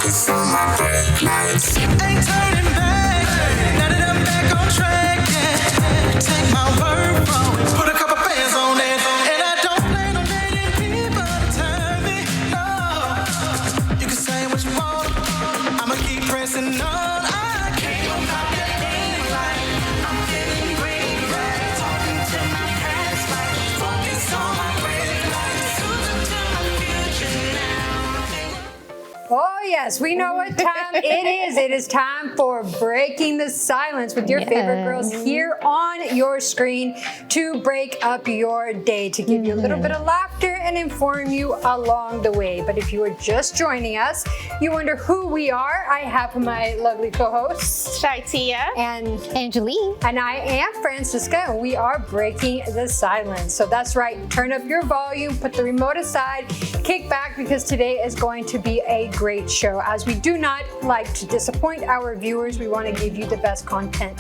Focus on my brake lights. Ain't turning back. Now that I'm back on track, yeah. Take my word from it. Put a couple bands on it. And I don't plan on letting people turn me. No. You can say what you want. I'ma keep pressing on. I can't go pop that green light. I'm feeling green light. Talking to my past life. Focus on my brake lights. Cruising to my future now. Oh yes, we know what time it is. It is time for Breaking the Silence with your favorite girls here on your screen to break up your day, to give you a little bit of laughter and inform you along the way. But if you are just joining us, you wonder who we are. I have my lovely co-hosts, ShyTia and Angeli. And I am Francisca, and we are Breaking the Silence. So that's right, turn up your volume, put the remote aside, kick back, because today is going to be a great show. As we do not like to disappoint our viewers, we want to give you the best content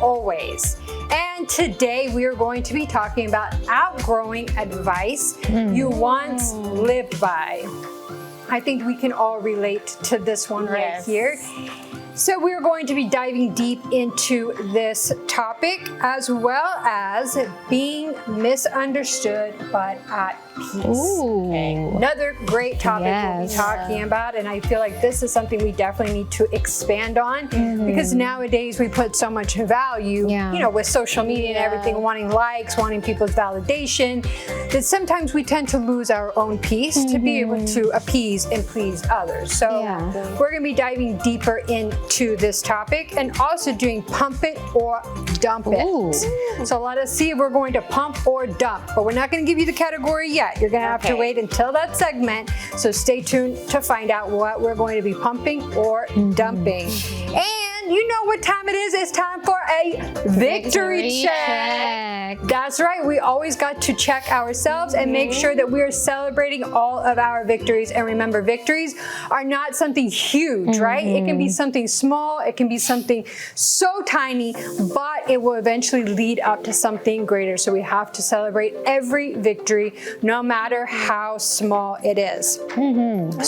always. And today we are going to be talking about outgrowing advice you once lived by. I think we can all relate to this one right here. So we're going to be diving deep into this topic, as well as being misunderstood but at peace. Another great topic we'll be talking about, and I feel like this is something we definitely need to expand on, because nowadays we put so much value, you know, with social media and everything, wanting likes, wanting people's validation, that sometimes we tend to lose our own peace to be able to appease and please others. So we're going to be diving deeper into this topic, and also doing pump it or dump it. So let us see if we're going to pump or dump, but we're not going to give you the category yet. You're going to have to wait until that segment, so stay tuned to find out what we're going to be pumping or dumping. And you know what time it is. It's time for a victory check. That's right. We always got to check ourselves and make sure that we are celebrating all of our victories. And remember, victories are not something huge, right? It can be something small. It can be something so tiny, but it will eventually lead up to something greater. So we have to celebrate every victory, no matter how small it is.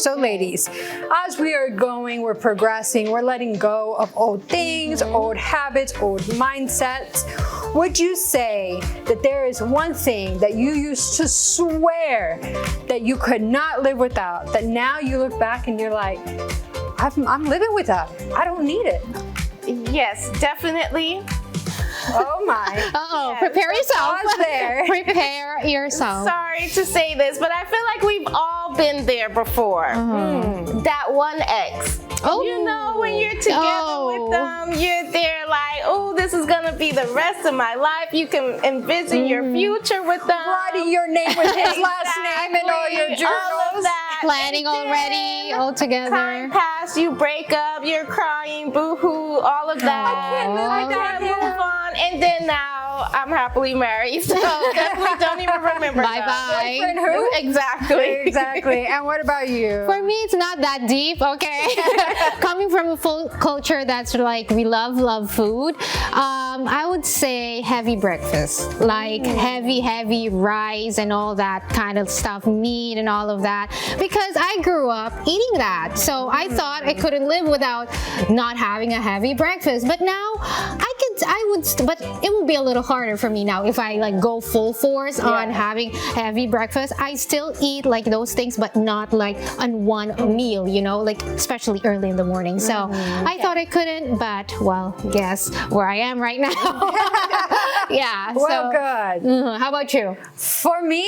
So ladies, as we are going, we're progressing, we're letting go of old things, old habits, old mindsets. Would you say that there is one thing that you used to swear that you could not live without, that now you look back and you're like, I'm living without it. I don't need it? Yes, definitely. Oh my. Prepare yourself. Pause there. Prepare yourself. Sorry to say this, but I feel like we've all been there before. That one ex. You know, when you're together with them, you're there like, oh, this is going to be the rest of my life. You can envision your future with them. Writing your name with his last name and all your journals. All of that. Planning already, all together. Time passed, you break up, you're crying, boo-hoo, all of that. I can't move on. And then now I'm happily married, so definitely don't even remember Bye-bye. Boyfriend who? Exactly. Exactly. And what about you? For me, it's not that deep, okay? Coming from a full culture that's like, we love food, I would say heavy breakfast. Like heavy rice and all that kind of stuff, meat and all of that. Because I grew up eating that. So I thought I couldn't live without not having a heavy breakfast. But now, but it will be a little harder for me now if I like go full force on having heavy breakfast. I still eat like those things, but not like on one meal, you know, like especially early in the morning. So I thought I couldn't, but well, guess where I am right now. Well, good. How about you? For me,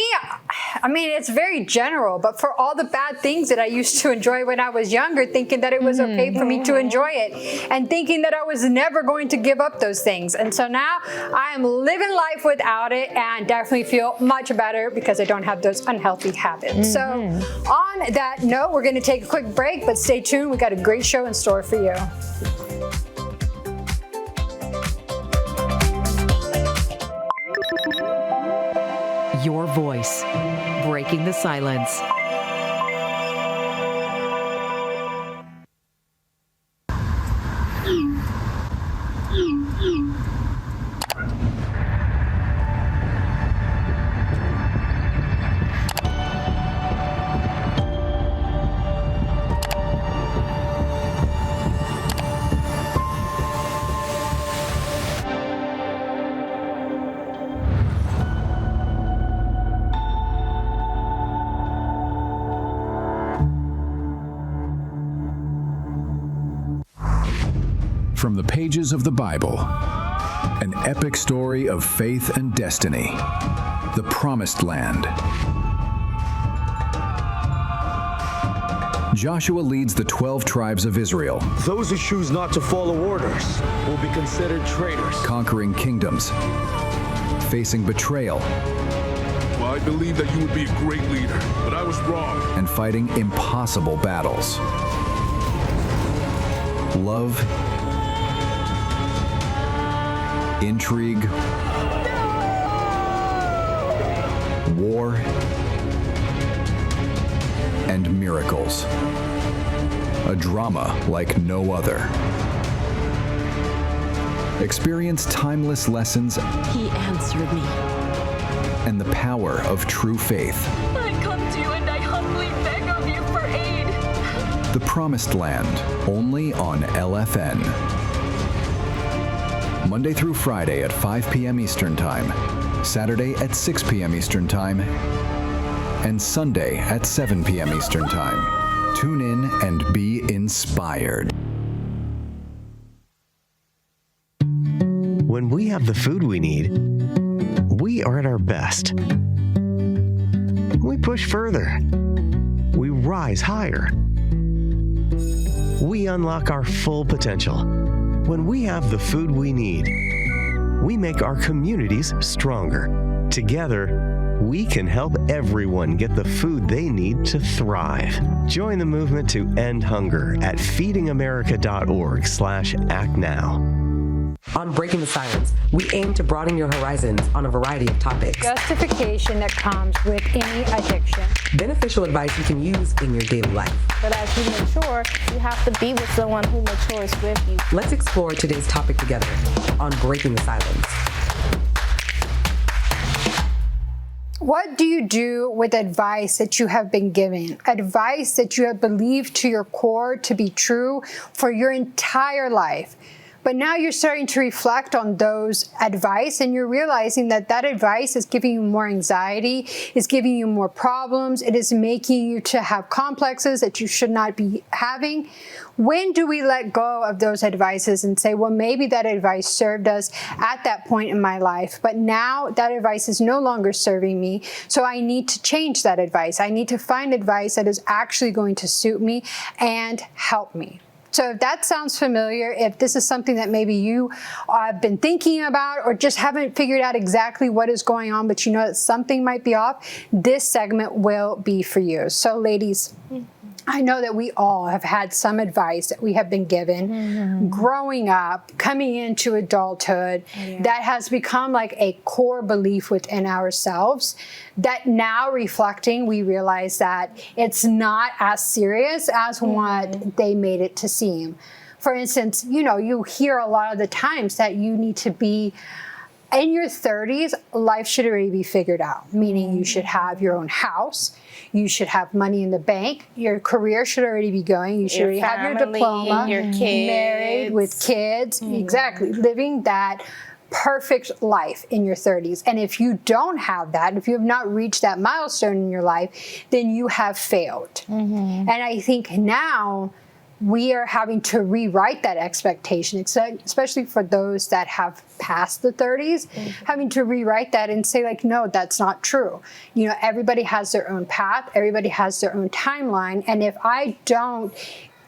I mean, it's very general, but for all the bad things that I used to enjoy when I was younger, thinking that it was okay for me to enjoy it, and thinking that I was never going to give up those things. And so now I am living life without it, and definitely feel much better because I don't have those unhealthy habits. So on that note, we're going to take a quick break, but stay tuned. We got a great show in store for you. Your voice, breaking the silence. from the pages of the Bible. An epic story of faith and destiny. The Promised Land. Joshua leads the 12 tribes of Israel. Those who choose not to follow orders will be considered traitors. Conquering kingdoms. Facing betrayal. Well, I believe that you would be a great leader, but I was wrong. And fighting impossible battles. Love. Intrigue. War. And miracles. A drama like no other. Experience timeless lessons. He answered me. And the power of true faith. I come to you and I humbly beg of you for aid. The Promised Land, only on LFN. Monday through Friday at 5 p.m. Eastern Time. Saturday at 6 p.m. Eastern Time. And Sunday at 7 p.m. Eastern Time. Tune in and be inspired. When we have the food we need, we are at our best. We push further. We rise higher. We unlock our full potential. When we have the food we need, we make our communities stronger. Together, we can help everyone get the food they need to thrive. Join the movement to end hunger at feedingamerica.org/actnow. On Breaking the Silence, we aim to broaden your horizons on a variety of topics. Justification that comes with any addiction. Beneficial advice you can use in your daily life. But as you mature, you have to be with someone who matures with you. Let's explore today's topic together on Breaking the Silence. What do you do with advice that you have been given? Advice that you have believed to your core to be true for your entire life. But now you're starting to reflect on those advice and you're realizing that that advice is giving you more anxiety, is giving you more problems, it is making you to have complexes that you should not be having. When do we let go of those advices and say, well, maybe that advice served us at that point in my life, but now that advice is no longer serving me, so I need to change that advice. I need to find advice that is actually going to suit me and help me. So if that sounds familiar, if this is something that maybe you have been thinking about or just haven't figured out exactly what is going on, but you know that something might be off, this segment will be for you. So ladies, I know that we all have had some advice that we have been given growing up, coming into adulthood, that has become like a core belief within ourselves, that now reflecting, we realize that it's not as serious as what they made it to seem. For instance, you know, you hear a lot of the times that you need to be in your 30s, life should already be figured out, meaning you should have your own house, you should have money in the bank, your career should already be going, you should already have your diploma, your kids, married with kids, exactly, living that perfect life in your 30s. And if you don't have that, if you have not reached that milestone in your life, then you have failed. And I think now, we are having to rewrite that expectation, especially for those that have passed the 30s, having to rewrite that and say like, no, that's not true. You know, everybody has their own path, everybody has their own timeline. And if I don't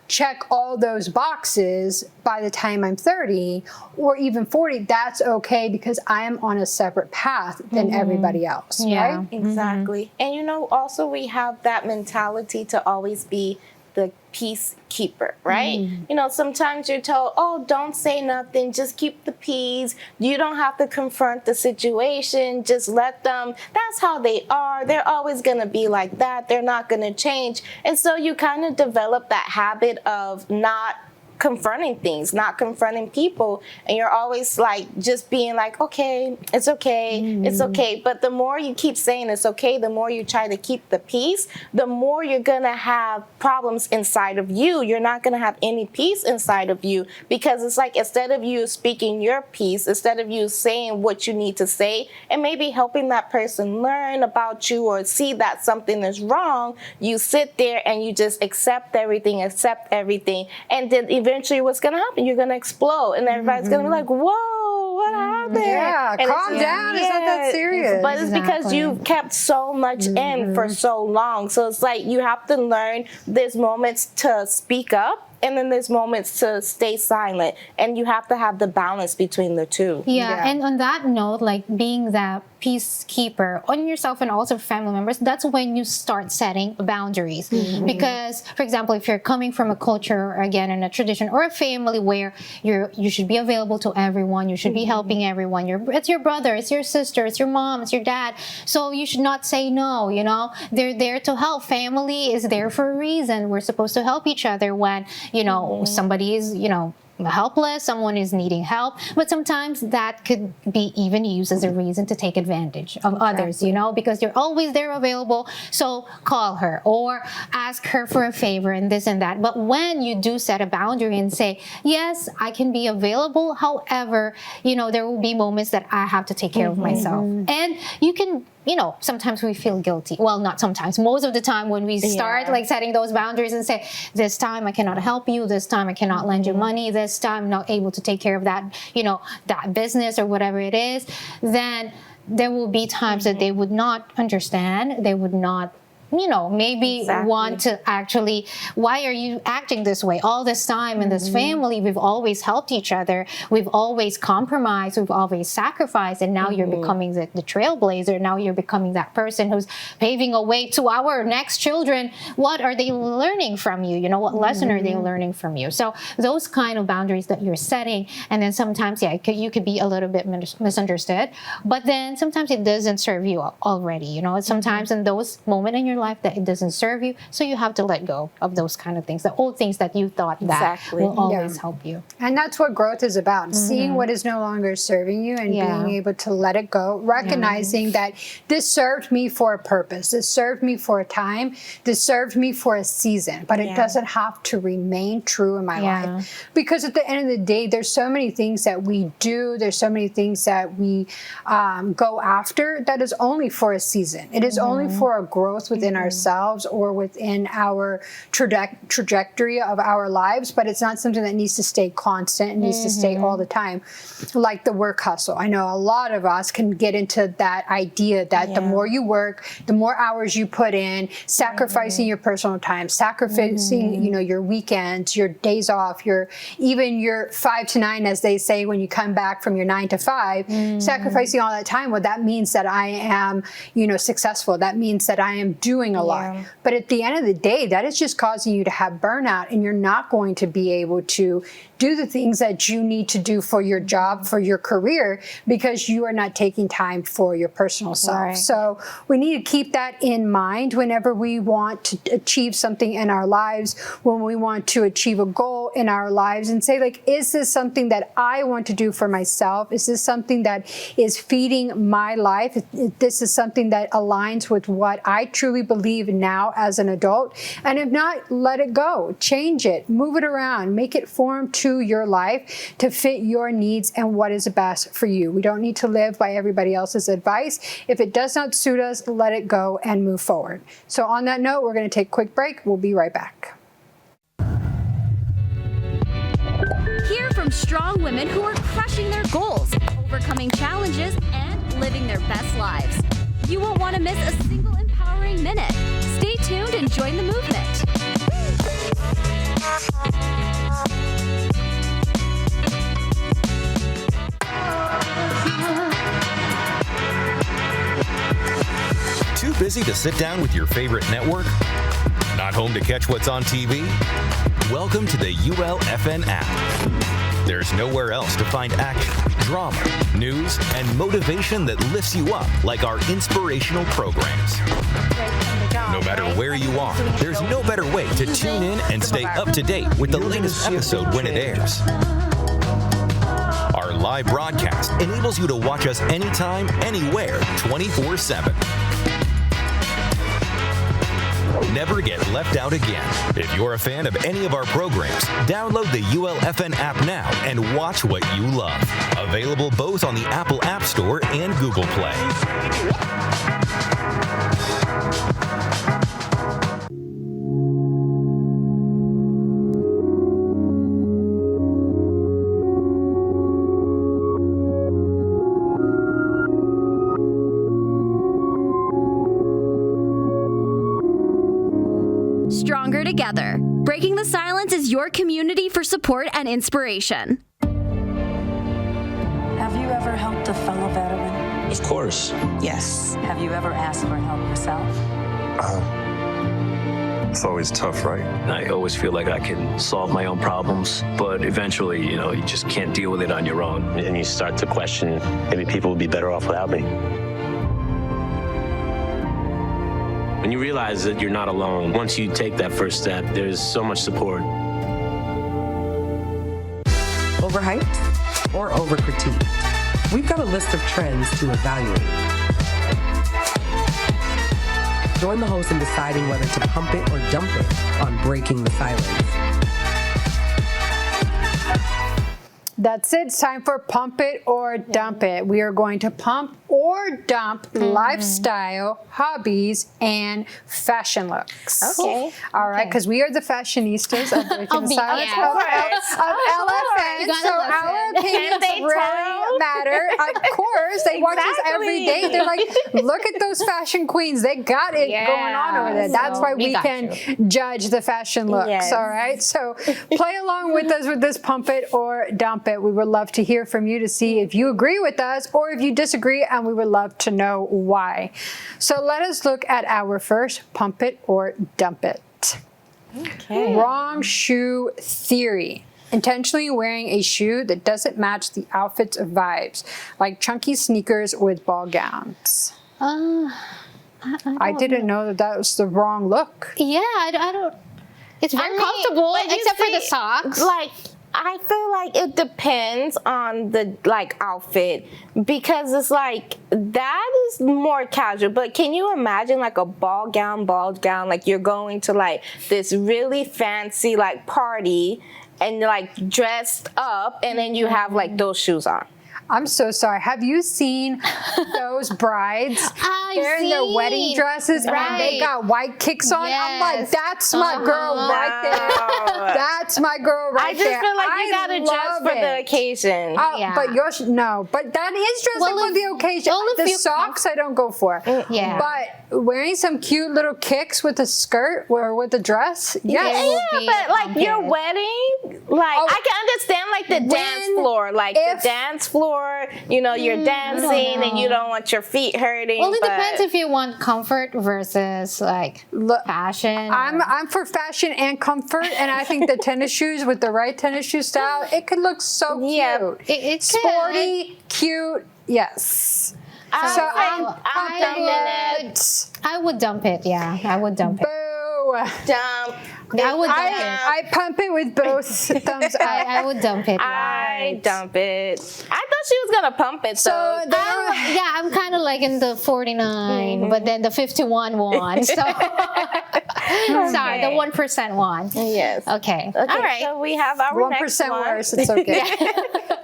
check all those boxes by the time I'm 30 or even 40, that's okay because I am on a separate path than everybody else, right? Exactly. And you know, also we have that mentality to always be the peacekeeper, right? You know, sometimes you're told, oh, don't say nothing, just keep the peace. You don't have to confront the situation, just let them. That's how they are. They're always going to be like that. They're not going to change. And so you kind of develop that habit of not confronting things, not confronting people, and you're always like just being like, okay, it's okay, it's okay. But the more you keep saying it's okay, the more you try to keep the peace, the more you're gonna have problems inside of you. You're not gonna have any peace inside of you because it's like instead of you speaking your piece, instead of you saying what you need to say and maybe helping that person learn about you or see that something is wrong, you sit there and you just accept everything, and then eventually what's going to happen? You're going to explode, and everybody's going to be like, whoa, what happened? Yeah, and calm down. It's not that serious. But it's because you've kept so much in for so long. So it's like you have to learn there's moments to speak up, and then there's moments to stay silent, and you have to have the balance between the two. Yeah, and on that note, like being that peacekeeper on yourself and also family members, that's when you start setting boundaries. Because, for example, if you're coming from a culture, or again, in a tradition or a family where you should be available to everyone, you should be helping everyone. It's your brother, it's your sister, it's your mom, it's your dad. So you should not say no, you know? They're there to help. Family is there for a reason. We're supposed to help each other when, you know, somebody is, you know, helpless, someone is needing help, but sometimes that could be even used as a reason to take advantage of others, you know, because you're always there available. So call her or ask her for a favor and this and that. But when you do set a boundary and say, yes, I can be available, however, you know, there will be moments that I have to take care of myself. And you can, you know, sometimes we feel guilty. Well, not sometimes. Most of the time when we start like setting those boundaries and say, this time I cannot help you, this time I cannot lend you money, this time I'm not able to take care of that, you know, that business or whatever it is, then there will be times that they would not understand, they would not, you know, maybe want to actually, why are you acting this way? All this time in this family, we've always helped each other. We've always compromised. We've always sacrificed. And now you're becoming the trailblazer. Now you're becoming that person who's paving a way to our next children. What are they learning from you? You know, what lesson are they learning from you? So those kind of boundaries that you're setting. And then sometimes, you could be a little bit misunderstood. But then sometimes it doesn't serve you already. You know, sometimes in those moments in your life that it doesn't serve you, so you have to let go of those kind of things, the old things that you thought that will always help you. And that's what growth is about, seeing what is no longer serving you and being able to let it go, recognizing that this served me for a purpose, this served me for a time, this served me for a season, but it doesn't have to remain true in my life. Because at the end of the day, there's so many things that we do, there's so many things that we go after that is only for a season. It is only for a growth within ourselves or within our trajectory of our lives, but it's not something that needs to stay constant. It needs to stay all the time. Like the work hustle. I know a lot of us can get into that idea that the more you work, the more hours you put in, sacrificing your personal time, sacrificing, you know, your weekends, your days off, even your 5 to 9, as they say, when you come back from your 9 to 5, sacrificing all that time. Well, that means that I am, you know, successful. That means that I am doing a lot. But at the end of the day, that is just causing you to have burnout, and you're not going to be able to do the things that you need to do for your job, for your career, because you are not taking time for your personal self. So we need to keep that in mind whenever we want to achieve something in our lives, when we want to achieve a goal in our lives, and say, like, is this something that I want to do for myself? Is this something that is feeding my life? This is something that aligns with what I truly believe now as an adult. And if not, let it go, change it, move it around, make it form to your life to fit your needs and what is best for you. We don't need to live by everybody else's advice. If it does not suit us, let it go and move forward. So on that note, we're going to take a quick break. We'll be right back. Hear from strong women who are crushing their goals, overcoming challenges, and living their best lives. You won't want to miss a single empowering minute. Stay tuned and join the movement. Too busy to sit down with your favorite network? Not home to catch what's on TV? Welcome to the ULFN app. There's nowhere else to find action, drama, news, and motivation that lifts you up like our inspirational programs. No matter where you are, there's no better way to tune in and stay up to date with the latest episode when it airs. Our live broadcast enables you to watch us anytime, anywhere, 24/7. Never get left out again. If you're a fan of any of our programs, download the ULFN app now and watch what you love. Available both on the Apple App Store and Google Play. together. Breaking the Silence is your community for support and inspiration. Have you ever helped a fellow veteran? Of course. Yes. Have you ever asked for help yourself? It's always tough, right? I always feel like I can solve my own problems, but eventually, you just can't deal with it on your own. And you start to question, maybe people would be better off without me. When you realize that you're not alone, once you take that first step, there's so much support. Overhyped or overcritiqued? We've got a list of trends to evaluate. Join the host in deciding whether to pump it or dump it on Breaking the Silence. That's it. It's time for Pump It or Dump It. We are going to pump or dump lifestyle, hobbies, and fashion looks. Okay. All right, because we are the fashionistas of Breaking the Silence of LFN, so our opinions really matter. Of course, they watch us every day. They're like, look at those fashion queens. They got it going on over there. That's why we can judge the fashion looks, all right? So play along with us with this Pump It or Dump It. We would love to hear from you to see if you agree with us or if you disagree, and we would love to know why. So let us look at our first Pump It or Dump It. Okay. Wrong shoe theory. Intentionally wearing a shoe that doesn't match the outfit's vibes, like chunky sneakers with ball gowns. I didn't know that was the wrong look. Yeah, I don't. It's very comfortable, except for the socks. Like, I feel like it depends on the outfit, because it's like that is more casual. But can you imagine like a ball gown, like you're going to like this really fancy like party and like dressed up, and then you have like those shoes on? I'm so sorry. Have you seen those brides? They're in their wedding dresses and they got white kicks on. I'm like, that's my girl right there. That's my girl right there. I just feel like you gotta dress for the occasion. But yours, no. But that is dressing for the occasion. The socks I don't go for. Yeah. But wearing some cute little kicks with a skirt or with a dress, yeah, but like your wedding, like I can understand like the dance floor, the dance floor. You're dancing and you don't want your feet hurting. Well, it depends if you want comfort versus like fashion. I'm for fashion and comfort, and I think the tennis shoes with the right tennis shoe style, it could look so cute. It's sporty, cute. Yes. I would dump it. Yeah, I would dump it. Boo. Dump. I would dump it. I pump it with both thumbs up. I would dump it. I dump it. I thought she was gonna pump it. So I'm kind of like in the 49, but then the 51 one. So sorry, the 1% one. Yes. Okay. All right. So we have our 1% next one. worse. It's okay.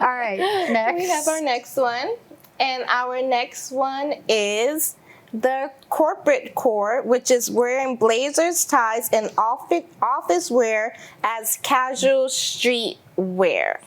All right. Next. We have our next one, and our next one is the corporate core, which is wearing blazers, ties, and office wear as casual street wear.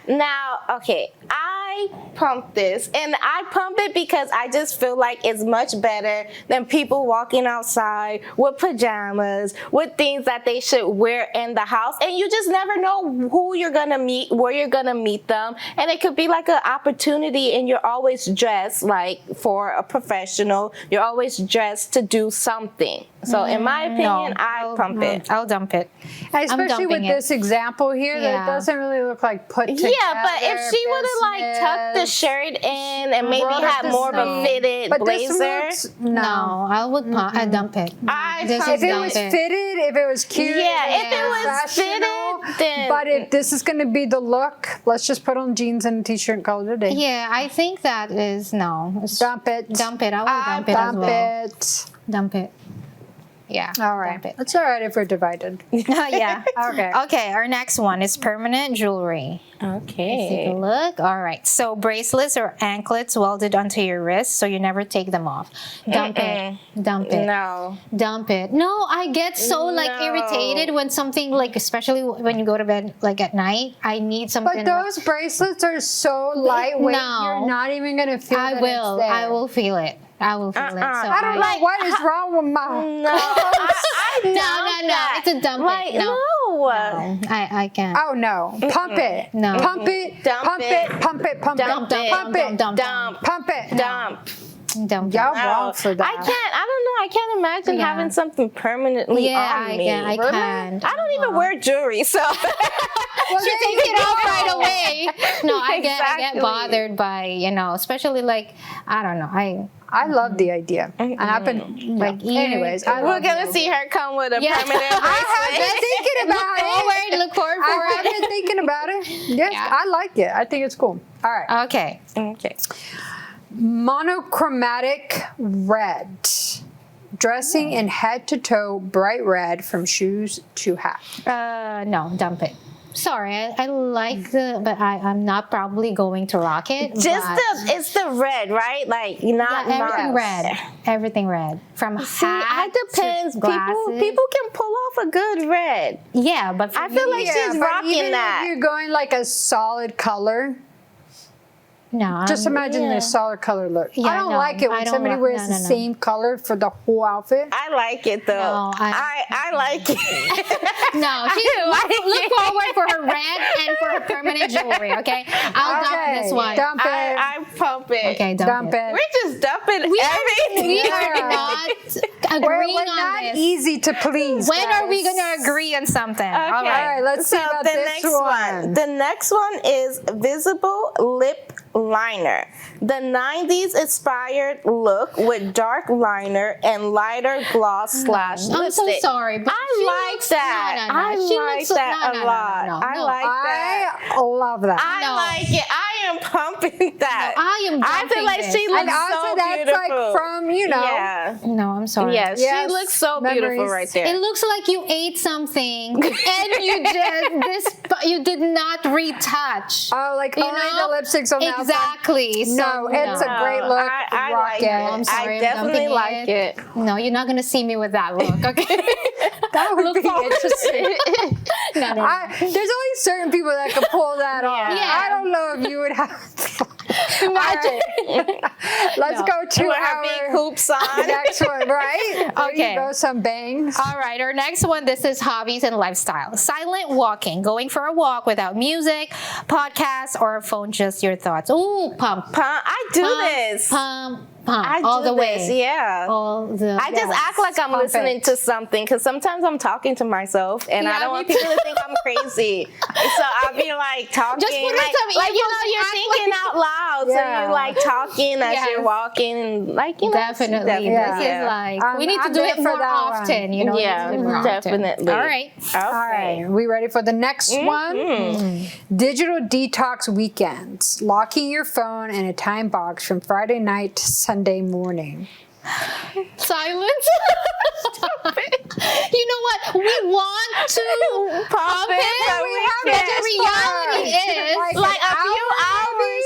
Now, okay, I pump this, and I pump it because I just feel like it's much better than people walking outside with pajamas, with things that they should wear in the house, and you just never know who you're gonna meet, where you're gonna meet them, and it could be like an opportunity, and you're always dressed like for a professional, you're always dressed to do something. So in my opinion, I pump it. I'll dump it. Especially with this example here, that it doesn't really look like put together. Yeah, but if she would have like tucked the shirt in and maybe had more of a fitted blazer. No, I would I dump it. If it was fitted, if it was cute, if it was fitted, then. But if this is going to be the look, let's just put on jeans and a t-shirt and call it a day. Yeah, I think that is dump it. Dump it. I will dump it as well. Dump it. Yeah. All right. It's all right if we're divided. Yeah. Okay. Okay. Our next one is permanent jewelry. Okay. Let's take a look. All right. So bracelets or anklets welded onto your wrist, so you never take them off. Dump it. Dump it. No. Dump it. No, I get so like irritated when something like, especially when you go to bed like at night. I need something. But those bracelets are so lightweight. You're not even gonna feel. I will feel it. I will feel it. So I don't know what is wrong with my no. It's a dump it. No. I can't. Oh no. Pump it. No. Pump it. Pump it. Pump it. Pump it. Pump it. Pump it. Dump. Y'all wrong for that. I don't know. I can't imagine having something permanently on me. I can't. I don't even wear jewelry, so Well, you take it off right away. No, I get bothered by, especially like, I don't know. I love the idea, and I've been like. Anyways, we're gonna see her come with a permanent bracelet. I have been thinking about it. Look forward for I have been thinking about it. Yes, I like it. I think it's cool. All right. Okay. Monochromatic red. Dressing in head to toe bright red from shoes to hat. No, dump it. Sorry, I like but I'm not probably going to rock it. It's the red, right? Like everything red. From hat it depends. to glasses. People can pull off a good red. Yeah, but I feel like she's rocking even that. If you're going like a solid color. No, just imagine the solid color look. Yeah, I don't like it when somebody wears the same color for the whole outfit. I like it though. No, I like it. No, look forward for her red and for her permanent jewelry. Okay, I'll dump this one. Dump it. I pump it. Okay, dump it. We're just dumping everything. We are not agreeing we're on not this. easy to please. When are we gonna agree on something? Okay. All right, let's see about the this next one. The next one is visible lip liner. The 90s inspired look with dark liner and lighter gloss / lipstick. I'm so sorry, but I like that. I like that a lot. I like that. I love that. I like it. I am pumping that. No, I am I feel like she looks and also so that's beautiful. Like from, Yeah. No, I'm sorry. Yeah, she looks so beautiful right there. It looks like you ate something and you did not retouch. Oh, like only the lipsticks on the outside? Exactly. No, it's a great look. I Rock like it. it. I'm sorry, I definitely like it. No, you're not gonna see me with that look. Okay. That would be interesting. No. There's only certain people that can pull that off. Yeah. I don't know if you would have. Imagine. Let's go to our big hoops on. next one, right? Okay. There you go, some bangs. All right, our next one, this is hobbies and lifestyle. Silent walking, going for a walk without music, podcast, or a phone, just your thoughts. Ooh, pump. I do this. Pump. I all do the way. this, yeah. I just act like I'm listening to something because sometimes I'm talking to myself and I don't want people to think I'm crazy. So I'll be like talking, just put like you're thinking out loud, so you're like talking as you're walking, and like definitely. This is like we need to do it more often. Yeah, definitely. All right. All right. We ready for the next one? Digital detox weekends. Locking your phone in a time box from Friday night to Sunday morning. Silence. Stop it. You know what? We want to pump it, but the reality is like a few hours.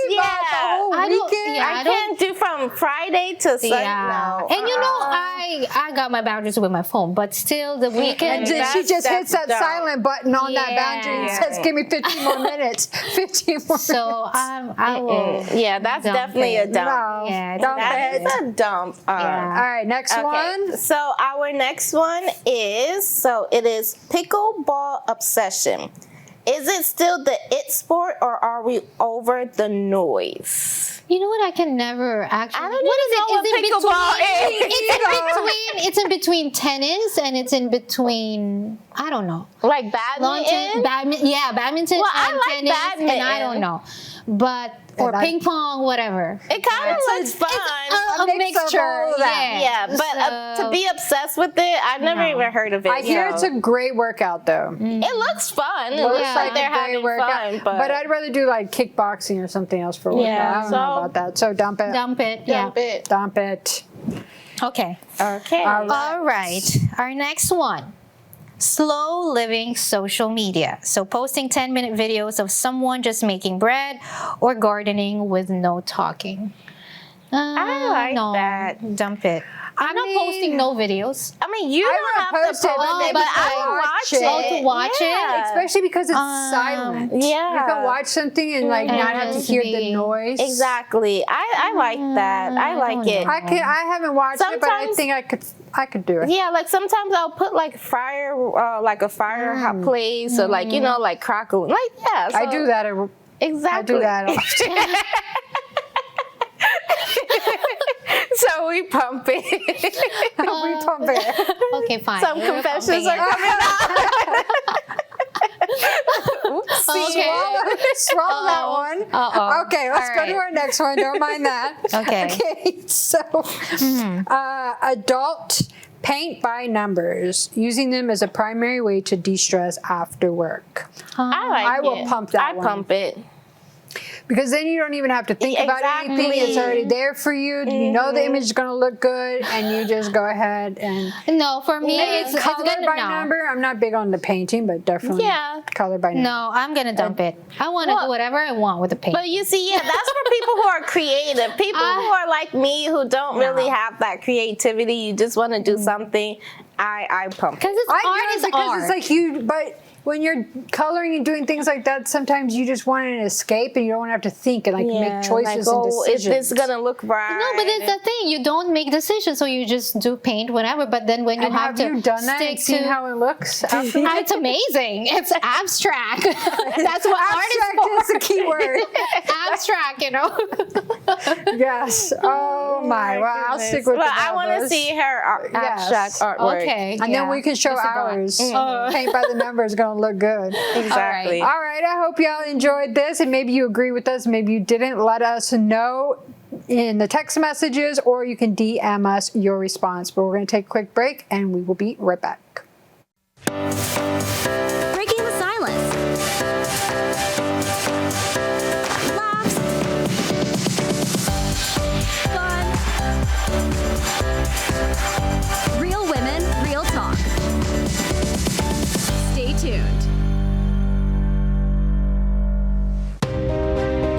I can't do from Friday to Sunday. Yeah. And I got my boundaries with my phone, but still the weekend. And she just hits that silent button on that boundary and says, "Give me 15 more minutes." 15 more minutes. So I will. Yeah, that's definitely a dump. No, Yeah, That's a dump. All right, next one. So our next one is it is pickleball obsession. Is it still the it sport or are we over the noise? You know what? I can never actually. I don't know It's in between tennis and it's in between. I don't know. Like badminton. Badminton. Well, and I like tennis, badminton. and I don't know, but or ping pong, whatever. It kind of looks fun. It's a mixture. Yeah, but to be obsessed with it, I've never even heard of it. I hear it's a great workout though. It looks fun. It looks like they're having fun, but I'd rather do like kickboxing or something else for a workout. I don't know about that. So dump it. Dump it. Dump it. Okay. All right. Our next one. Slow living social media. So posting 10-minute videos of someone just making bread or gardening with no talking. I like that. Dump it. I'm not posting no videos. I mean, you don't have to post it, but I watch it. Oh, to watch it? Especially because it's silent. Yeah. You can watch something and like not have to hear the noise. Exactly. I like that. I like it. I haven't watched it, but I think I could do it. Yeah, like sometimes I'll put like a fire hot place or like, you know, like crackle. Like, yeah. So, I do that. Exactly. I do that often. So we pump it. We pump it. Okay, fine. Some confessions are coming out. Swallow that one. Okay, let's go to our next one. Don't mind that. Okay. So, adult paint by numbers, using them as a primary way to de-stress after work. I will pump that one. I pump it. Because then you don't even have to think about anything. It's already there for you. You know the image is going to look good, and you just go ahead and... No, for me, it's color by number. I'm not big on the painting, but definitely color by number. No, I'm going to dump it. I want to do whatever I want with the paint. But you see, that's for people who are creative. People who are like me, who don't really have that creativity. You just want to do something. I pump. Because it's art is art. It's like you... But when you're coloring and doing things like that, sometimes you just want an escape and you don't want to have to think and make choices and decisions. Is this gonna look right? No, but it's the thing. You don't make decisions, so you just do paint whatever. But then when you have you done that and seen how it looks? It's amazing. It's abstract. That's what art is for. Abstract is the key word. Abstract, you know. Yes. Oh my. Well, I'll stick with Well, I want to see her abstract artwork. Okay. And then we can show ours. Paint by the number is going to look good. Exactly. All right. I hope y'all enjoyed this, and maybe you agree with us, maybe you didn't. Let us know in the text messages, or you can DM us your response. But we're going to take a quick break, and we will be right back. Breaking the silence. Laughs. Fun. Real women, real talk. Stay tuned.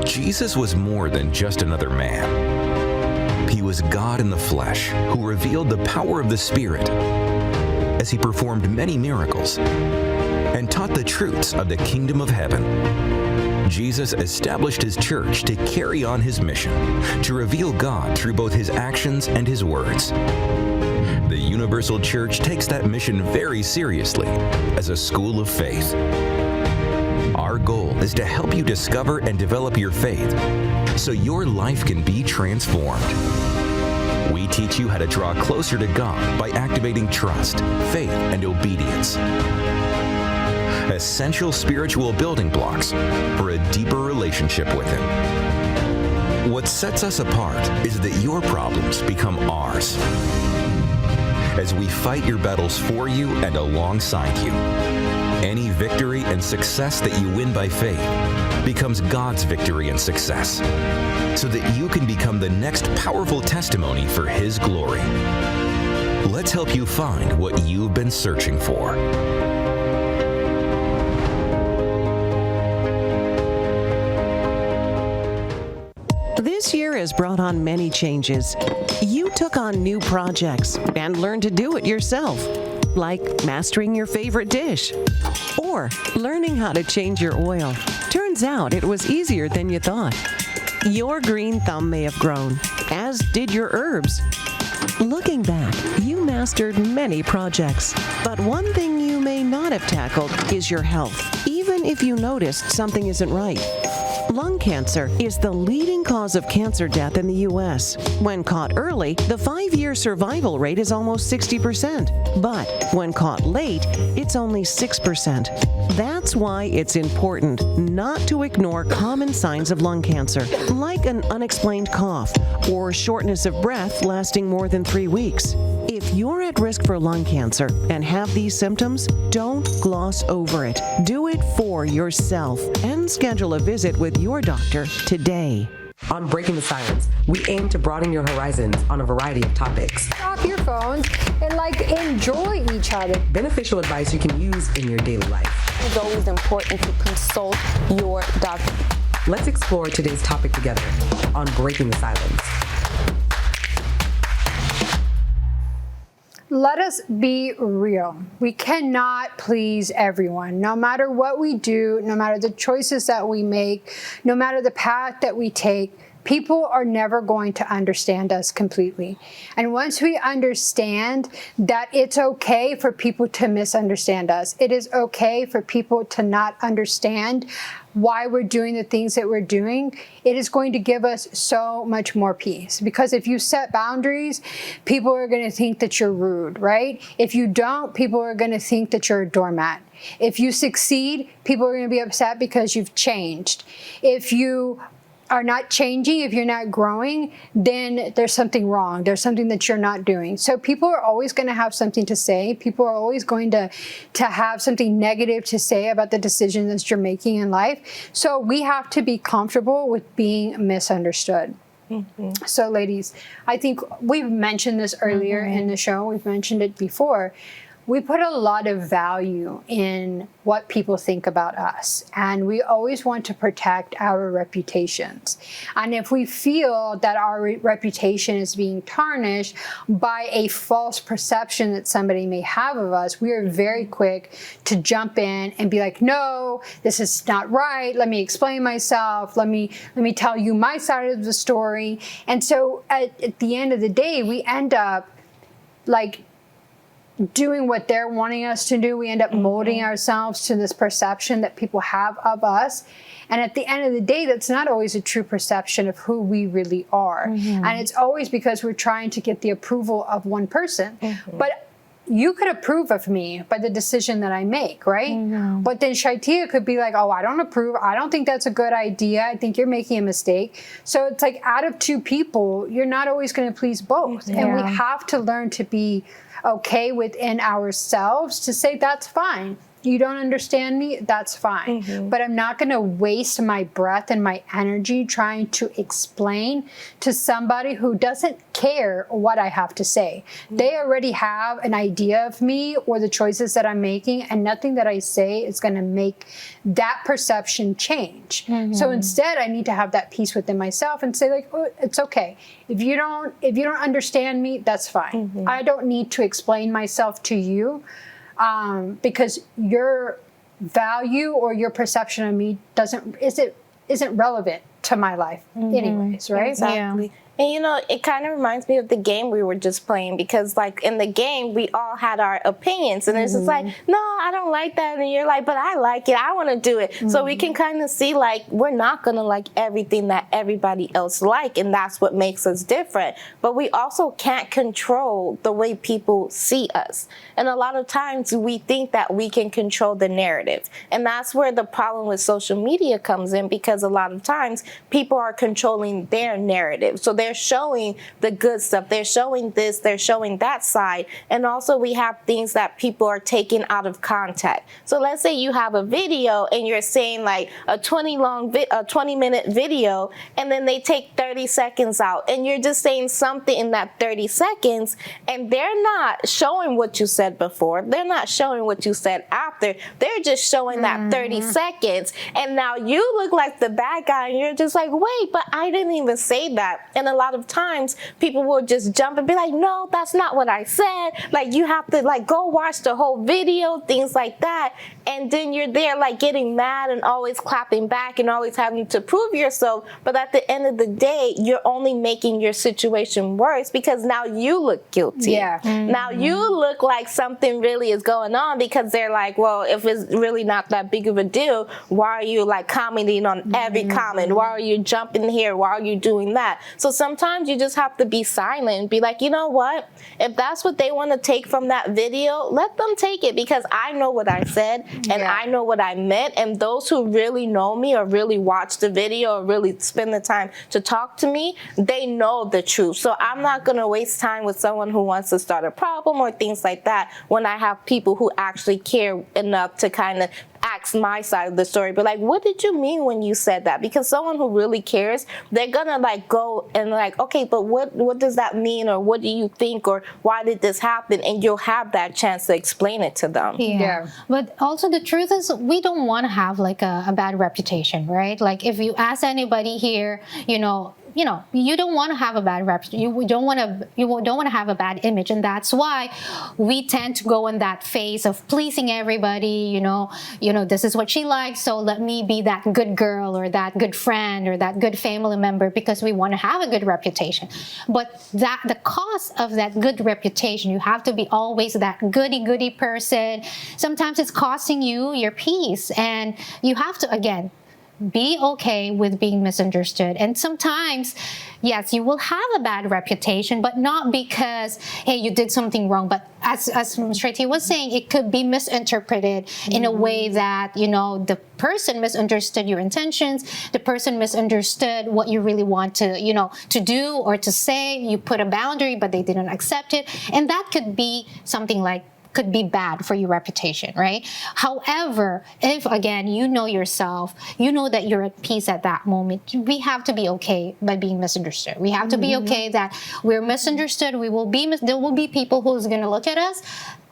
Jesus was more than just another man. He was God in the flesh who revealed the power of the Spirit as he performed many miracles and taught the truths of the kingdom of heaven. Jesus established his church to carry on his mission, to reveal God through both his actions and his words. The Universal Church takes that mission very seriously as a school of faith. Our goal is to help you discover and develop your faith so your life can be transformed. We teach you how to draw closer to God by activating trust, faith, and obedience. Essential spiritual building blocks for a deeper relationship with Him. What sets us apart is that your problems become ours. As we fight your battles for you and alongside you, any victory and success that you win by faith becomes God's victory and success, so that you can become the next powerful testimony for His glory. Let's help you find what you've been searching for. This year has brought on many changes. You took on new projects and learned to do it yourself, like mastering your favorite dish or learning how to change your oil. Turns out it was easier than you thought. Your green thumb may have grown, as did your herbs. Looking back, you mastered many projects, but one thing you may not have tackled is your health, even if you noticed something isn't right. Lung cancer is the leading cause of cancer death in the U.S. When caught early, the 5-year survival rate is almost 60%. But when caught late, it's only 6%. That's why it's important not to ignore common signs of lung cancer, like an unexplained cough or shortness of breath lasting more than 3 weeks. If you're at risk for lung cancer and have these symptoms, don't gloss over it. Do it for yourself and schedule a visit with your doctor today. On Breaking the Silence, we aim to broaden your horizons on a variety of topics. Off your phones and enjoy each other. Beneficial advice you can use in your daily life. It's always important to consult your doctor. Let's explore today's topic together on Breaking the Silence. let us be real. We cannot please everyone. No matter what we do, no matter the choices that we make, no matter the path that we take, people are never going to understand us completely. And once we understand that it's okay for people to misunderstand us, it is okay for people to not understand why we're doing the things that we're doing, it is going to give us so much more peace. Because if you set boundaries, people are going to think that you're rude, right? If you don't, people are going to think that you're a doormat. If you succeed, people are going to be upset because you've changed. If you are not changing, if you're not growing, then there's something wrong. There's something that you're not doing. So people are always going to have something to say. People are always going to have something negative to say about the decisions that you're making in life. So we have to be comfortable with being misunderstood. Mm-hmm. So ladies, I think we've mentioned this earlier in the show. We've mentioned it before. We put a lot of value in what people think about us, and we always want to protect our reputations. And if we feel that our reputation is being tarnished by a false perception that somebody may have of us, we are very quick to jump in and be like, no, this is not right. Let me explain myself. Let me tell you my side of the story. And so at the end of the day, we end up like doing what they're wanting us to do. We end up molding ourselves to this perception that people have of us. And at the end of the day, that's not always a true perception of who we really are. And it's always because we're trying to get the approval of one person. But you could approve of me by the decision that I make, right? But then ShyTia could be like, oh, I don't approve. I don't think that's a good idea. I think you're making a mistake. So it's like out of two people, you're not always going to please both. And we have to learn to be okay within ourselves to say, that's fine. You don't understand me, that's fine. But I'm not going to waste my breath and my energy trying to explain to somebody who doesn't care what I have to say. They already have an idea of me or the choices that I'm making, and nothing that I say is going to make that perception change. So instead, I need to have that peace within myself and say, like, oh, it's okay. If you don't understand me, that's fine. I don't need to explain myself to you. Because your value or your perception of me isn't relevant to my life anyways, right? Exactly. And you know, it kind of reminds me of the game we were just playing, because like in the game, we all had our opinions, and it's just like, no, I don't like that. And you're like, but I like it. I want to do it. So we can kind of see like, we're not going to like everything that everybody else like. And that's what makes us different. But we also can't control the way people see us. And a lot of times we think that we can control the narrative. And that's where the problem with social media comes in, because a lot of times people are controlling their narrative. So they're showing the good stuff. They're showing this, they're showing that side. And also we have things that people are taking out of context. So let's say you have a video and you're saying like a 20-minute video, and then they take 30 seconds out, and you're just saying something in that 30 seconds, and they're not showing what you said before. They're not showing what you said after. They're just showing that 30 seconds. And now you look like the bad guy, and you're just like, wait, but I didn't even say that. And a lot of times people will just jump and be like, no, that's not what I said. Like, you have to like go watch the whole video, things like that. And then you're there like getting mad and always clapping back and always having to prove yourself. But at the end of the day, you're only making your situation worse, because now you look guilty. Now you look like something really is going on, because they're like, well, if it's really not that big of a deal, why are you like commenting on every comment? Why are you jumping here? Why are you doing that? So sometimes you just have to be silent and be like, you know what? If that's what they want to take from that video, let them take it, because I know what I said and I know what I meant. And those who really know me or really watch the video or really spend the time to talk to me, they know the truth. So I'm not going to waste time with someone who wants to start a problem or things like that, when I have people who actually care enough to kind of ask my side of the story, but like, what did you mean when you said that? Because someone who really cares, they're gonna like go and like, okay, but what does that mean, or what do you think, or why did this happen? And you'll have that chance to explain it to them. But also the truth is, we don't want to have like a bad reputation, right? Like if you ask anybody here, you know, you know, you don't want to have a bad reputation. You don't want to have a bad image, and that's why we tend to go in that phase of pleasing everybody. You know, this is what she likes, so let me be that good girl or that good friend or that good family member, because we want to have a good reputation. But that the cost of that good reputation, you have to be always that goody person. Sometimes it's costing you your peace, and you have to, again, be okay with being misunderstood. And sometimes, yes, you will have a bad reputation, but not because, hey, you did something wrong. But as ShyTia was saying, it could be misinterpreted in a way that, you know, the person misunderstood your intentions, the person misunderstood what you really want to, you know, to do or to say. You put a boundary, but they didn't accept it. And that could be something like, could be bad for your reputation, right? However, if again, you know yourself, you know that you're at peace at that moment, we have to be okay by being misunderstood. We have to be okay that we're misunderstood. There will be people who's going to look at us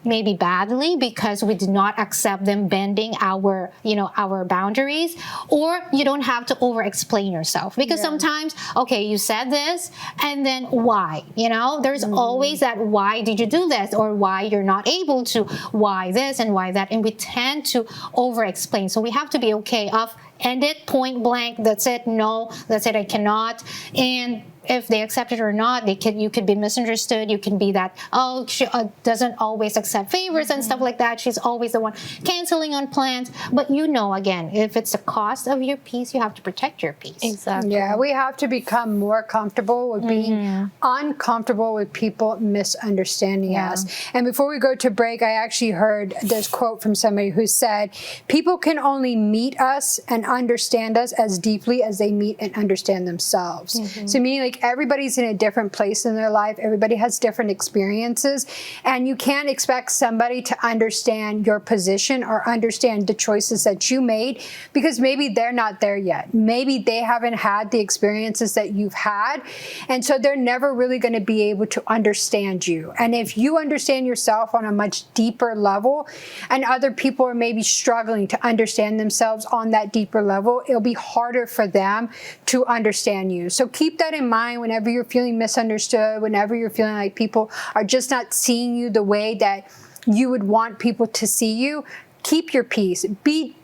maybe badly because we did not accept them bending our, you know, our boundaries. Or you don't have to over explain yourself, because sometimes, okay, you said this, and then why? You know, there's always that why did you do this, or why you're not able to, why this and why that, and we tend to over explain. So we have to be okay of end it point blank, that's it, no, that's it, I cannot. And if they accept it or not, you could be misunderstood. You can be that, oh, she doesn't always accept favors and stuff like that. She's always the one canceling on plans. But you know, again, if it's the cost of your peace, you have to protect your peace. Exactly. Yeah, we have to become more comfortable with being uncomfortable with people misunderstanding us. And before we go to break, I actually heard this quote from somebody who said, people can only meet us and understand us as deeply as they meet and understand themselves. So meaning, like, everybody's in a different place in their life. Everybody has different experiences, and you can't expect somebody to understand your position or understand the choices that you made, because maybe they're not there yet. Maybe they haven't had the experiences that you've had, and so they're never really going to be able to understand you. And if you understand yourself on a much deeper level, and other people are maybe struggling to understand themselves on that deeper level, it'll be harder for them to understand you. So keep that in mind whenever you're feeling misunderstood, whenever you're feeling like people are just not seeing you the way that you would want people to see you. Keep your peace. Be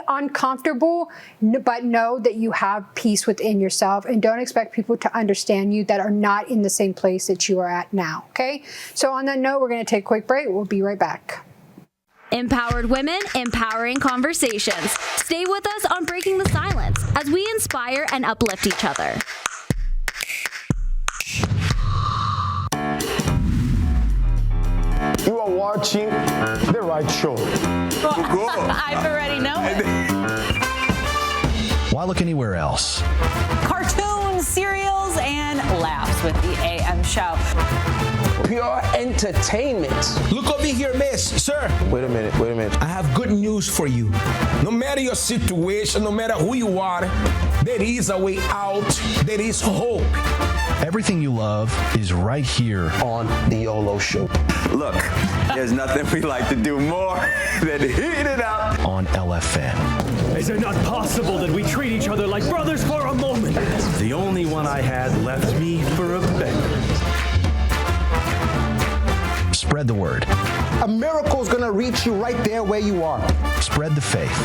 uncomfortable, but know that you have peace within yourself, and don't expect people to understand you that are not in the same place that you are at now, okay? So on that note, we're going to take a quick break. We'll be right back. Empowered women, empowering conversations. Stay with us on Breaking the Silence as we inspire and uplift each other. You are watching The Right Show. I've already known it. Why look anywhere else? Cartoons, cereals, and laughs with the AM show. Pure entertainment. Look over here, miss. Sir. Wait a minute. I have good news for you. No matter your situation, no matter who you are, there is a way out. There is hope. Everything you love is right here on The YOLO Show. Look, there's nothing we like to do more than heat it up on LFN. Is it not possible that we treat each other like brothers for a moment? The only one I had left me for a beggar. Spread the word. A miracle's gonna reach you right there where you are. Spread the faith.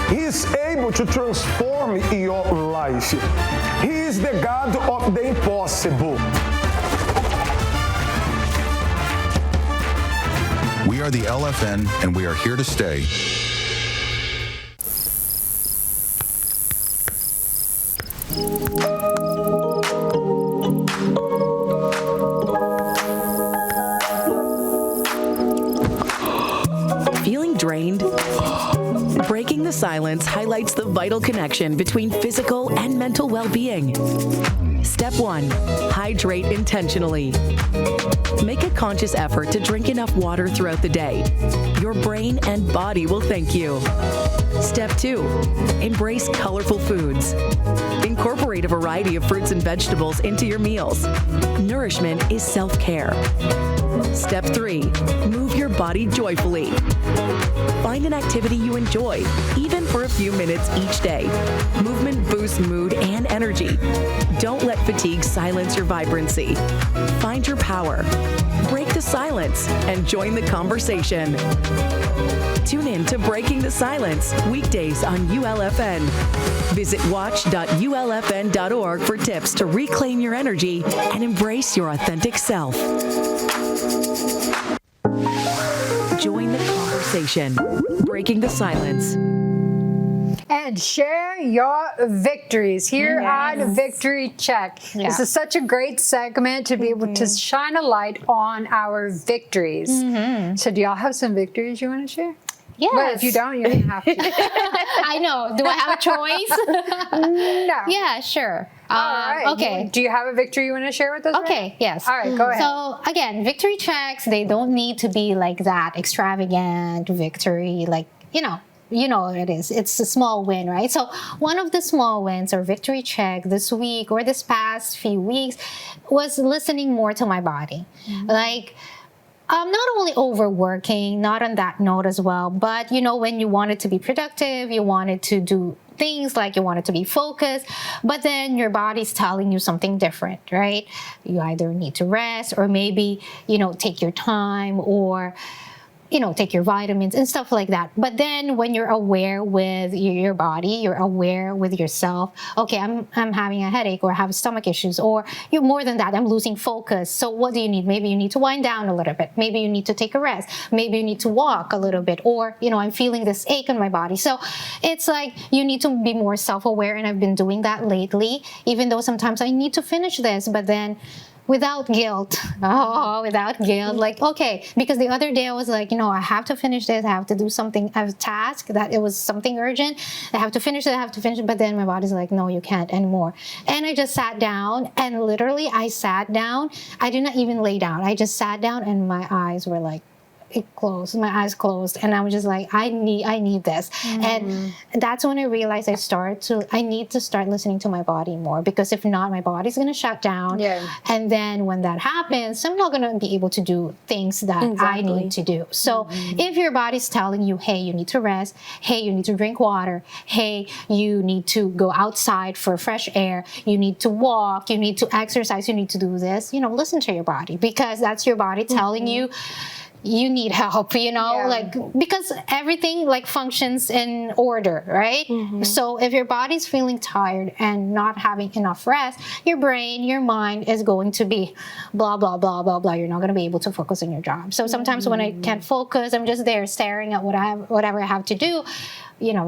He's able to transform your life. He is the God of the impossible. We are the LFN, and we are here to stay. Feeling drained? Breaking the Silence highlights the vital connection between physical and mental well-being. Step 1. Hydrate intentionally. Make a conscious effort to drink enough water throughout the day. Your brain and body will thank you. Step 2. Embrace colorful foods. Incorporate a variety of fruits and vegetables into your meals. Nourishment is self-care. Step 3. Move your body joyfully. Find an activity you enjoy, even for a few minutes each day. Movement boosts mood and energy. Don't let fatigue silence your vibrancy. Find your power. Break the silence and join the conversation. Tune in to Breaking the Silence weekdays on ULFN. Visit watch.ulfn.org for tips to reclaim your energy and embrace your authentic self. Join the conversation. Breaking the Silence. And share your victories here on Victory Check. Yeah. This is such a great segment to be able to shine a light on our victories. So do y'all have some victories you want to share? Yes. Well, if you don't, you're going to have to. I know. Do I have a choice? No. Yeah, sure. All right. Okay. Do you have a victory you want to share with us? Okay, yes. All right, go ahead. So again, victory checks, they don't need to be like that extravagant victory, like, you know it is. It's a small win, right? So one of the small wins or victory check this week or this past few weeks was listening more to my body. Like, not only overworking, not on that note as well, but when you wanted to be productive, you wanted to do things like you wanted to be focused, but then your body's telling you something different, right? You either need to rest or maybe, take your time or take your vitamins and stuff like that. But then when you're aware with your body, you're aware with yourself, okay, I'm having a headache or I have stomach issues, or you're more than that, I'm losing focus. So what do you need? Maybe you need to wind down a little bit. Maybe you need to take a rest. Maybe you need to walk a little bit, or, I'm feeling this ache in my body. So it's like you need to be more self-aware, and I've been doing that lately, even though sometimes I need to finish this, but then without guilt. Without guilt. Like, okay, because the other day I was like, I have to finish this. I have to do something. I have a task that it was something urgent. I have to finish it. But then my body's like, no, you can't anymore. And I just sat down, and literally I sat down. I did not even lay down. I just sat down, and my eyes were like, my eyes closed, and I was just like, I need this. And that's when I realized I need to start listening to my body more, because if not, my body's going to shut down. And then when that happens, I'm not going to be able to do things that I need to do. So if your body's telling you, hey, you need to rest, hey, you need to drink water, hey, you need to go outside for fresh air, you need to walk, you need to exercise, you need to do this, listen to your body, because that's your body telling you you need help, like, because everything like functions in order, right? So if your body's feeling tired and not having enough rest, your brain, your mind is going to be blah, blah, blah, blah, blah. You're not going to be able to focus on your job. So sometimes when I can't focus, I'm just there staring at whatever I have to do.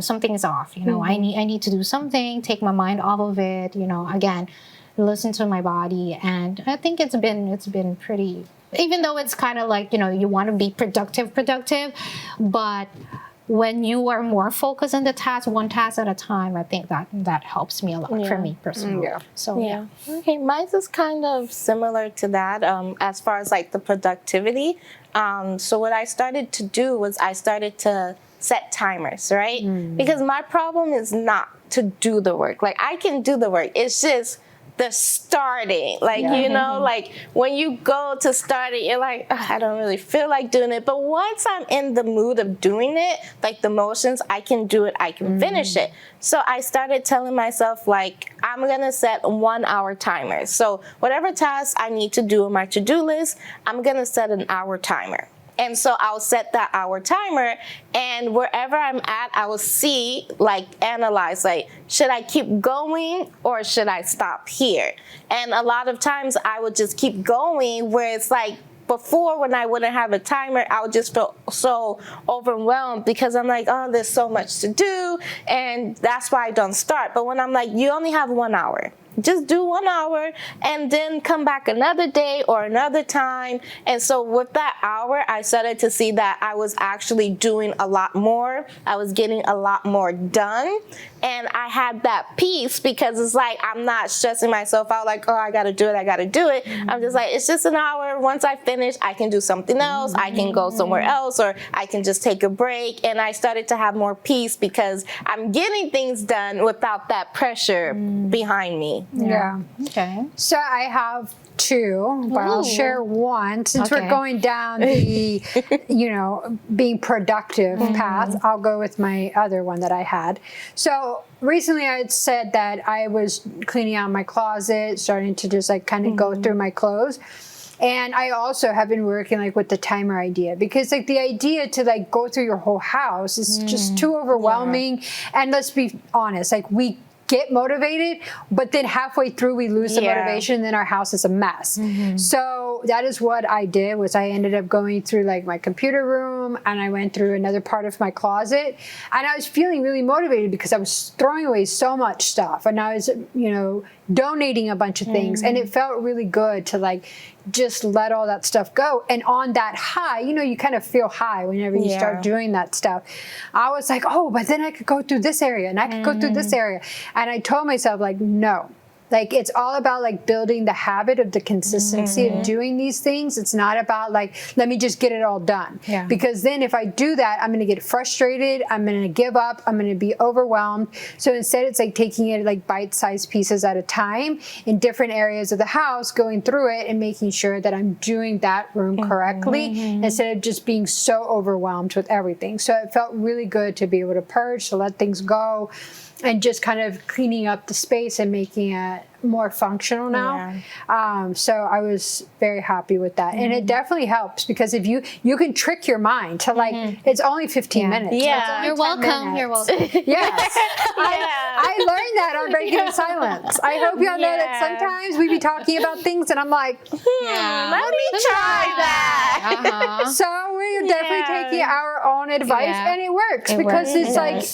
Something is off. I need to do something, take my mind off of it, again, listen to my body. And I think it's been pretty, even though it's kind of like, you want to be productive, but when you are more focused on the task, one task at a time, I think that helps me a lot for me personally. So okay, mine is kind of similar to that as far as like the productivity. So what I started to do was I started to set timers, right? Because my problem is not to do the work. Like, I can do the work. It's just the starting, like, like when you go to start it, you're like, I don't really feel like doing it. But once I'm in the mood of doing it, like the motions, I can do it, I can finish it. So I started telling myself, like, I'm gonna set 1 hour timers. So whatever tasks I need to do on my to-do list, I'm gonna set an hour timer. And so I'll set that hour timer, and wherever I'm at, I will see, like, analyze, like, should I keep going or should I stop here? And a lot of times I would just keep going, where it's like, before, when I wouldn't have a timer, I would just feel so overwhelmed, because I'm like, oh, there's so much to do, and that's why I don't start. But when I'm like, you only have 1 hour, just do 1 hour and then come back another day or another time. And so with that hour, I started to see that I was actually doing a lot more. I was getting a lot more done. And I had that peace, because it's like, I'm not stressing myself out like, oh, I got to do it. I'm just like, it's just an hour. Once I finish, I can do something else. I can go somewhere else, or I can just take a break. And I started to have more peace, because I'm getting things done without that pressure behind me. me. Yeah. Okay. So I have two, but I'll share one. Since we're going down the, being productive path, I'll go with my other one that I had. So recently I had said that I was cleaning out my closet, starting to just like kind of go through my clothes. And I also have been working like with the timer idea, because like the idea to like go through your whole house is just too overwhelming. And let's be honest, like we get motivated, but then halfway through we lose the motivation, and then our house is a mess. So that is what I did. Was I ended up going through like my computer room, and I went through another part of my closet, and I was feeling really motivated because I was throwing away so much stuff, and I was donating a bunch of things, and it felt really good to like just let all that stuff go. And on that high, you kind of feel high whenever you start doing that stuff. I was like, oh, but then I could go through this area, and I could go through this area. And I told myself like, no. Like, it's all about like building the habit of the consistency of doing these things. It's not about like, let me just get it all done. Because then if I do that, I'm going to get frustrated. I'm going to give up. I'm going to be overwhelmed. So instead, it's like taking it like bite-sized pieces at a time in different areas of the house, going through it and making sure that I'm doing that room correctly instead of just being so overwhelmed with everything. So it felt really good to be able to purge, to let things go, and just kind of cleaning up the space and making it more functional now. So I was very happy with that. And it definitely helps, because if you can trick your mind to like, it's only 15 minutes. You're welcome. You're welcome. Yes. I learned that on Breaking the Silence. I hope y'all know that sometimes we be talking about things and I'm like, let me try that. So we're definitely taking our own advice, and it works, because it's like,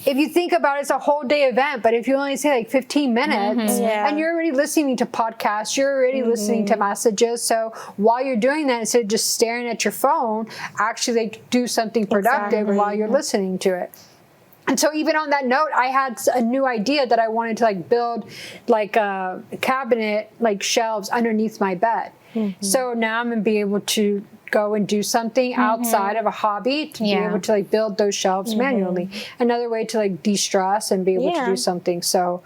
if you think about it, it's a whole day event, but if you only say like 15 minutes and you're already listening to podcasts, you're already listening to messages. So while you're doing that, instead of just staring at your phone, actually like do something productive while you're listening to it. And so even on that note, I had a new idea that I wanted to like build like a cabinet, like shelves underneath my bed. So now I'm going to be able to go and do something outside of a hobby to be able to like build those shelves manually. Another way to like de-stress and be able to do something. So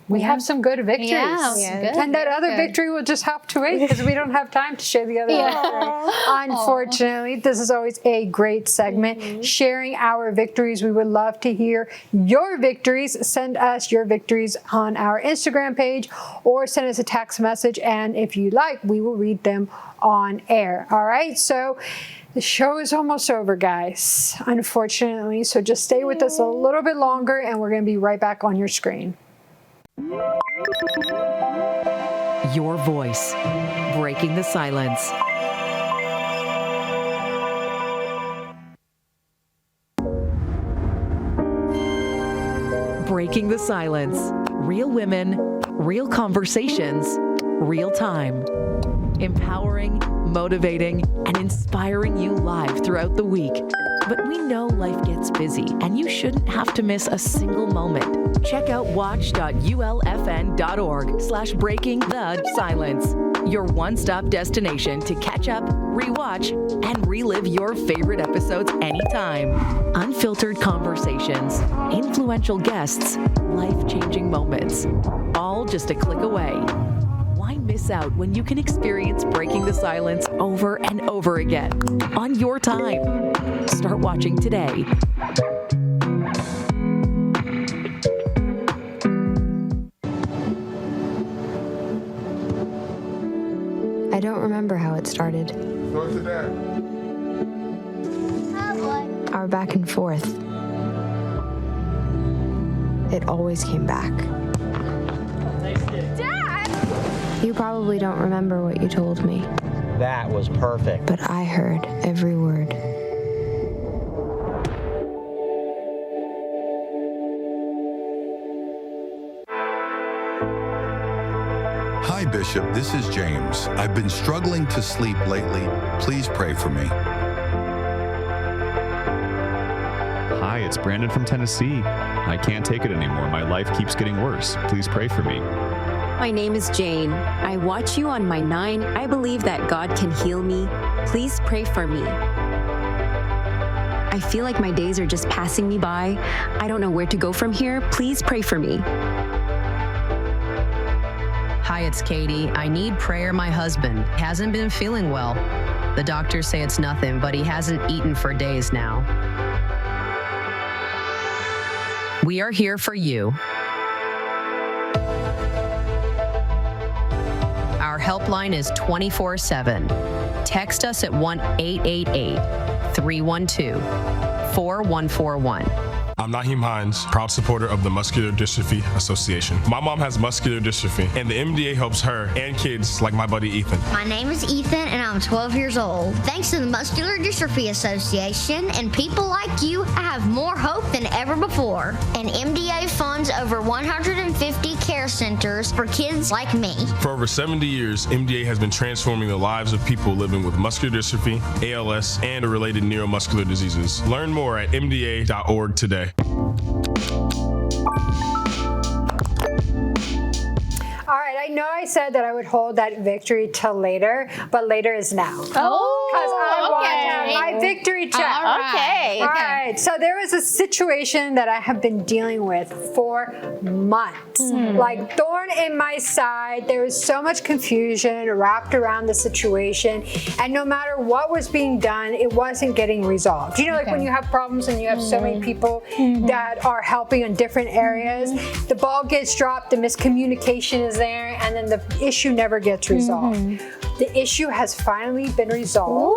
we have some good victories. And that other victory will just have to wait, because we don't have time to share the other victory. Unfortunately, this is always a great segment, sharing our victories. We would love to hear your victories. Send us your victories on our Instagram page, or send us a text message, and if you like, we will read them on air. All right, so the show is almost over, guys, unfortunately, so just stay with us a little bit longer, and we're going to be right back on your screen. Your voice, breaking the silence. Breaking the silence. Real women, real conversations, real time. Empowering, motivating, and inspiring you live throughout the week. But we know life gets busy, and you shouldn't have to miss a single moment. Check out watch.ulfn.org/breakingthesilence, your one-stop destination to catch up, rewatch, and relive your favorite episodes anytime. Unfiltered conversations, influential guests, life-changing moments, all just a click away. Why miss out when you can experience Breaking the Silence over and over again on your time? Start watching today. I don't remember how it started. Go to that. Our back and forth. It always came back. Dad! You probably don't remember what you told me. That was perfect. But I heard every word. Hi, Bishop. This is James. I've been struggling to sleep lately. Please pray for me. Hi, it's Brandon from Tennessee. I can't take it anymore. My life keeps getting worse. Please pray for me. My name is Jane. I watch you on my 9. I believe that God can heal me. Please pray for me. I feel like my days are just passing me by. I don't know where to go from here. Please pray for me. Hi, it's Katie. I need prayer. My husband hasn't been feeling well. The doctors say it's nothing, but he hasn't eaten for days now. We are here for you. Our helpline is 24/7. Text us at 1-888-312-4141. I'm Naheem Hines, proud supporter of the Muscular Dystrophy Association. My mom has muscular dystrophy, and the MDA helps her and kids like my buddy Ethan. My name is Ethan, and I'm 12 years old. Thanks to the Muscular Dystrophy Association and people like you, I have more hope than ever before. And MDA funds over 150 care centers for kids like me. For over 70 years, MDA has been transforming the lives of people living with muscular dystrophy, ALS, and related neuromuscular diseases. Learn more at mda.org today. All right, I know I said that I would hold that victory till later, but later is now. Oh, because I want to have my victory check. Okay. All right. So there was a situation that I have been dealing with for months. Like thorn in my side. There was so much confusion wrapped around the situation, and no matter what was being done, it wasn't getting resolved. You know, like when you have problems and you have so many people that are helping in different areas, the ball gets dropped, the miscommunication is there, and then the issue never gets resolved. The issue has finally been resolved.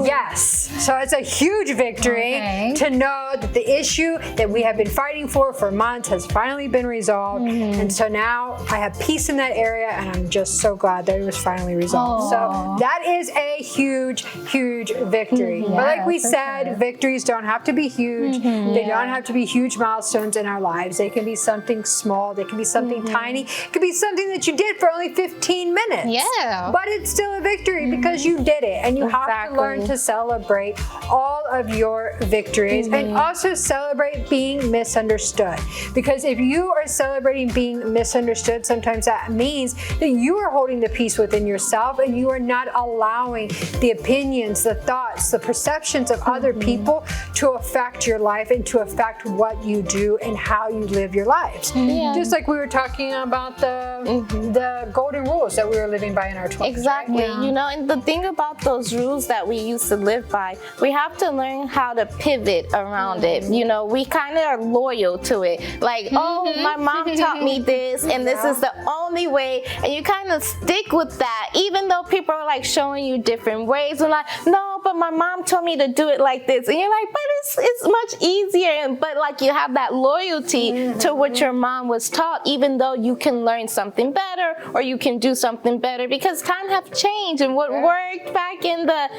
Yes. So it's a huge victory to know that the issue that we have been fighting for months has finally been resolved. And so now I have peace in that area, and I'm just so glad that it was finally resolved. So that is a huge, huge victory. But like we said, victories don't have to be huge. They don't have to be huge milestones in our lives. They can be something small. They can be something tiny. It could be something that you did for only 15 minutes. Yeah. But it's still a victory because you did it, and you have to learn to celebrate all of your victories and also celebrate being misunderstood. Because if you are celebrating being misunderstood, sometimes that means that you are holding the peace within yourself and you are not allowing the opinions, the thoughts, the perceptions of other people to affect your life and to affect what you do and how you live your lives. Just like we were talking about the golden rules that we were living by in our 20s. Exactly. You know, and the thing about those rules that we used to live by, we have to learn how to pivot around it. You know, we kind of are loyal to it. Like, oh, my mom taught me this, and this is the only way, and you kind of stick with that, even though people are like showing you different ways, and like, no, but my mom told me to do it like this, and you're like, but it's much easier, but like you have that loyalty to what your mom was taught, even though you can learn something better or you can do something better, because time have changed, and what worked back in the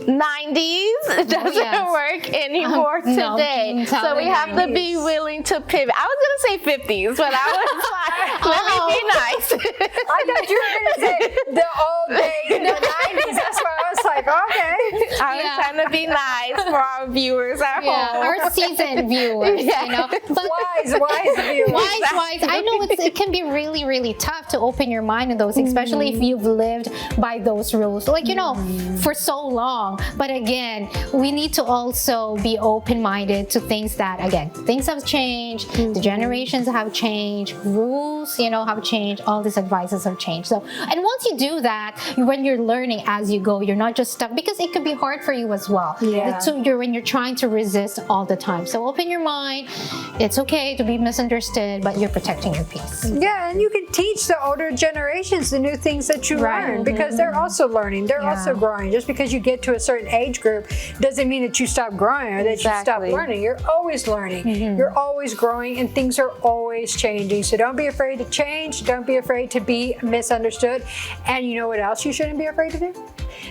90s doesn't work anymore today. So we have to be willing to pivot. I was going to say 50s, but I was like, let me be nice. I thought you were going to say the old days, the 90s. That's why I was like, okay. I was trying to be nice for our viewers at home. Our seasoned viewers, you know. But wise viewers. Wise. I know it can be really, really tough to open your mind to those, especially if you've lived by those rules, like, you know, for so long. But again, we need to also be open-minded to things that, again, things have changed, the generations have changed, rules, you know, have changed, all these advices have changed. So, and once you do that, when you're learning as you go, you're not just stuck, because it could be hard for you as well. So when you're trying to resist all the time. So open your mind. It's okay to be misunderstood, but you're protecting your peace. Yeah, and you can teach the older generations the new things that you learn, because they're also learning, they're also growing. Just because you get to a certain age group doesn't mean that you stop growing or that you stop learning. You're always learning. You're always growing, and things are always changing. So don't be afraid to change. Don't be afraid to be misunderstood. And you know what else you shouldn't be afraid to do?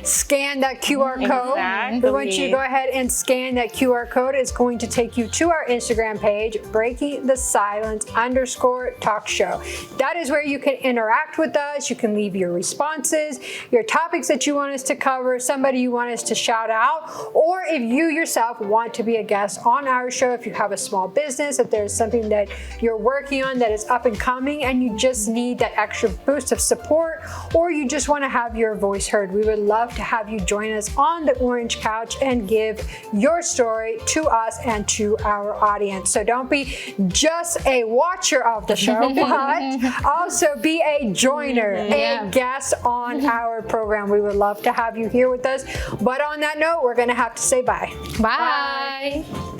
Scan that QR code. We want you to go ahead and scan that QR code. It's going to take you to our Instagram page, Breaking the Silence _talk show. That is where you can interact with us. You can leave your responses, your topics that you want us to cover, somebody you want us to shout out, or if you yourself want to be a guest on our show, if you have a small business, if there's something that you're working on that is up and coming and you just need that extra boost of support, or you just want to have your voice heard. We would love love to have you join us on the orange couch and give your story to us and to our audience. So don't be just a watcher of the show, but also be a joiner, a guest on our program. We would love to have you here with us. But on that note, we're going to have to say bye. Bye. Bye.